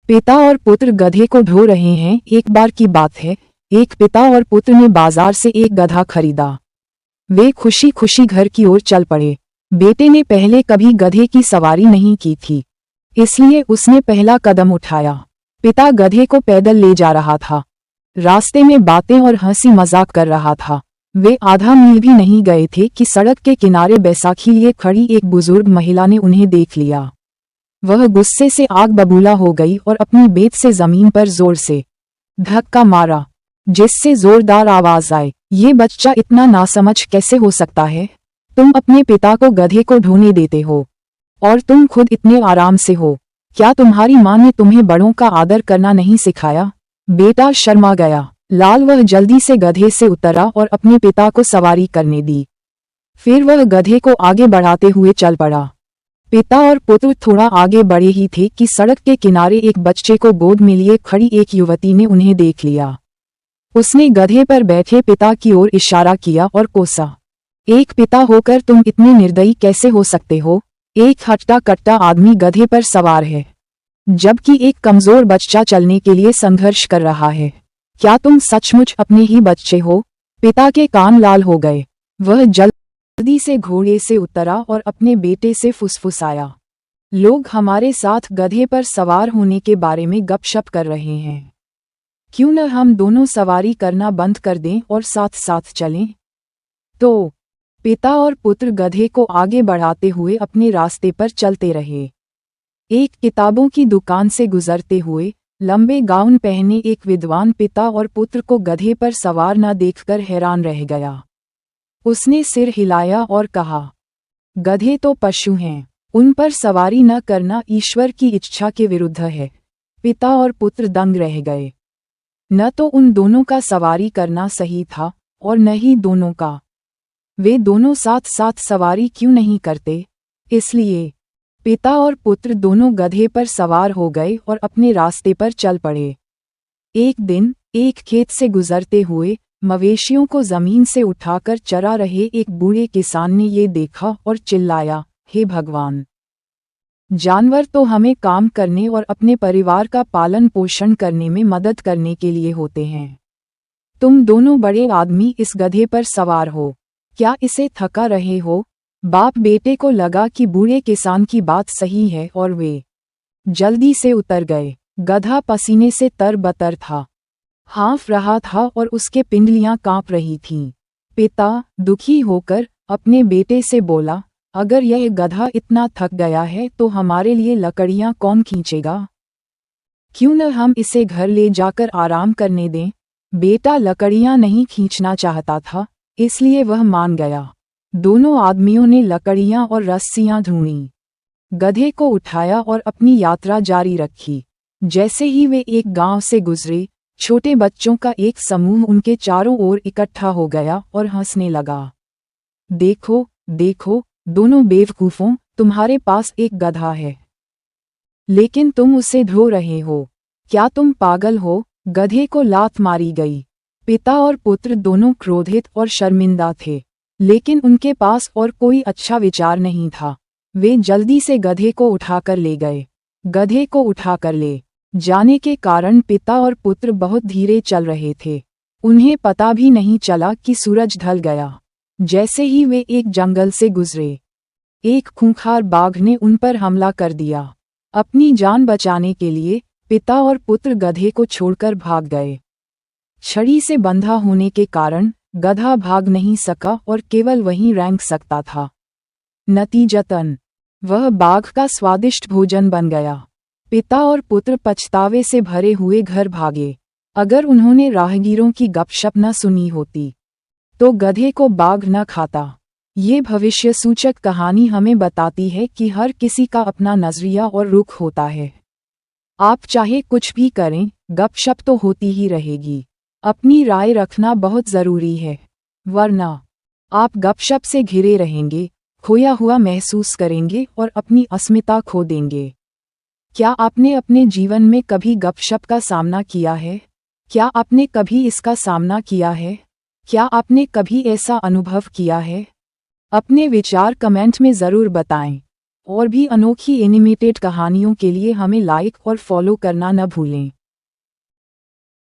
पिता और पुत्र गधे को ढो रहे हैं। एक बार की बात है, एक पिता और पुत्र ने बाजार से एक गधा खरीदा। वे खुशी खुशी घर की ओर चल पड़े। बेटे ने पहले कभी गधे की सवारी नहीं की थी, इसलिए उसने पहला कदम उठाया। पिता गधे को पैदल ले जा रहा था, रास्ते में बातें और हंसी मजाक कर रहा था। वे आधा मील भी नहीं गए थे कि सड़क के किनारे बैसाखी लिए खड़ी एक बुजुर्ग महिला ने उन्हें देख लिया। वह गुस्से से आग बबूला हो गई और अपनी बेत से जमीन पर जोर से धक्का मारा, जिससे जोरदार आवाज आए, ये बच्चा इतना नासमझ कैसे हो सकता है? तुम अपने पिता को गधे को ढोने देते हो और तुम खुद इतने आराम से हो। क्या तुम्हारी माँ ने तुम्हें बड़ों का आदर करना नहीं सिखाया? बेटा शर्मा गया। लाल वह जल्दी से गधे से उतरा और अपने पिता को सवारी करने दी। फिर वह गधे को आगे बढ़ाते हुए चल पड़ा। पिता और पुत्र थोड़ा आगे बढ़े ही थे कि सड़क के किनारे एक बच्चे को गोद में लिए खड़ी एक युवती ने उन्हें देख लिया। उसने गधे पर बैठे पिता की ओर इशारा किया और कोसा, एक पिता होकर तुम इतने निर्दयी कैसे हो सकते हो? एक हट्टा कट्टा आदमी गधे पर सवार है, जबकि एक कमजोर बच्चा चलने के लिए संघर्ष कर रहा है। क्या तुम सचमुच अपने ही बच्चे हो? पिता के कान लाल हो गए। वह जल्दी से घोड़े से उतरा और अपने बेटे से फुसफुसाया, लोग हमारे साथ गधे पर सवार होने के बारे में गपशप कर रहे हैं। क्यों न हम दोनों सवारी करना बंद कर दें और साथ साथ चलें? तो पिता और पुत्र गधे को आगे बढ़ाते हुए अपने रास्ते पर चलते रहे। एक किताबों की दुकान से गुजरते हुए लंबे गाउन पहने एक विद्वान पिता और पुत्र को गधे पर सवार न देखकर हैरान रह गया। उसने सिर हिलाया और कहा, गधे तो पशु हैं, उन पर सवारी न करना ईश्वर की इच्छा के विरुद्ध है। पिता और पुत्र दंग रह गए। न तो उन दोनों का सवारी करना सही था और न ही दोनों का। वे दोनों साथ साथ सवारी क्यों नहीं करते? इसलिए पिता और पुत्र दोनों गधे पर सवार हो गए और अपने रास्ते पर चल पड़े। एक दिन एक खेत से गुजरते हुए मवेशियों को जमीन से उठाकर चरा रहे एक बूढ़े किसान ने ये देखा और चिल्लाया, हे भगवान! जानवर तो हमें काम करने और अपने परिवार का पालन पोषण करने में मदद करने के लिए होते हैं। तुम दोनों बड़े आदमी इस गधे पर सवार हो, क्या इसे थका रहे हो? बाप बेटे को लगा कि बूढ़े किसान की बात सही है और वे जल्दी से उतर गए। गधा पसीने से तरबतर था, हाँफ रहा था और उसके पिंडलियां कांप रही थीं। पिता दुखी होकर अपने बेटे से बोला, अगर यह गधा इतना थक गया है तो हमारे लिए लकड़ियां कौन खींचेगा? क्यों न हम इसे घर ले जाकर आराम करने दें? बेटा लकड़ियां नहीं खींचना चाहता था, इसलिए वह मान गया। दोनों आदमियों ने लकड़ियां और रस्सियां ढूंढी, गधे को उठाया और अपनी यात्रा जारी रखी। जैसे ही वे एक गांव से गुजरे, छोटे बच्चों का एक समूह उनके चारों ओर इकट्ठा हो गया और हंसने लगा। देखो देखो दोनों बेवकूफों, तुम्हारे पास एक गधा है, लेकिन तुम उसे ढो रहे हो। क्या तुम पागल हो? गधे को लात मारी गई। पिता और पुत्र दोनों क्रोधित और शर्मिंदा थे, लेकिन उनके पास और कोई अच्छा विचार नहीं था। वे जल्दी से गधे को उठाकर ले गए। गधे को उठाकर ले जाने के कारण पिता और पुत्र बहुत धीरे चल रहे थे। उन्हें पता भी नहीं चला कि सूरज ढल गया। जैसे ही वे एक जंगल से गुजरे, एक खूंखार बाघ ने उन पर हमला कर दिया। अपनी जान बचाने के लिए पिता और पुत्र गधे को छोड़कर भाग गए। छड़ी से बंधा होने के कारण गधा भाग नहीं सका और केवल वहीं रेंग सकता था। नतीजतन वह बाघ का स्वादिष्ट भोजन बन गया। पिता और पुत्र पछतावे से भरे हुए घर भागे। अगर उन्होंने राहगीरों की गपशप न सुनी होती तो गधे को बाघ न खाता। ये भविष्य सूचक कहानी हमें बताती है कि हर किसी का अपना नजरिया और रुख होता है। आप चाहे कुछ भी करें, गपशप तो होती ही रहेगी। अपनी राय रखना बहुत जरूरी है, वरना आप गपशप से घिरे रहेंगे, खोया हुआ महसूस करेंगे और अपनी अस्मिता खो देंगे। क्या आपने अपने जीवन में कभी गपशप का सामना किया है? क्या आपने कभी इसका सामना किया है? क्या आपने कभी ऐसा अनुभव किया है? अपने विचार कमेंट में ज़रूर बताएं और भी अनोखी एनिमेटेड कहानियों के लिए हमें लाइक और फॉलो करना न भूलें।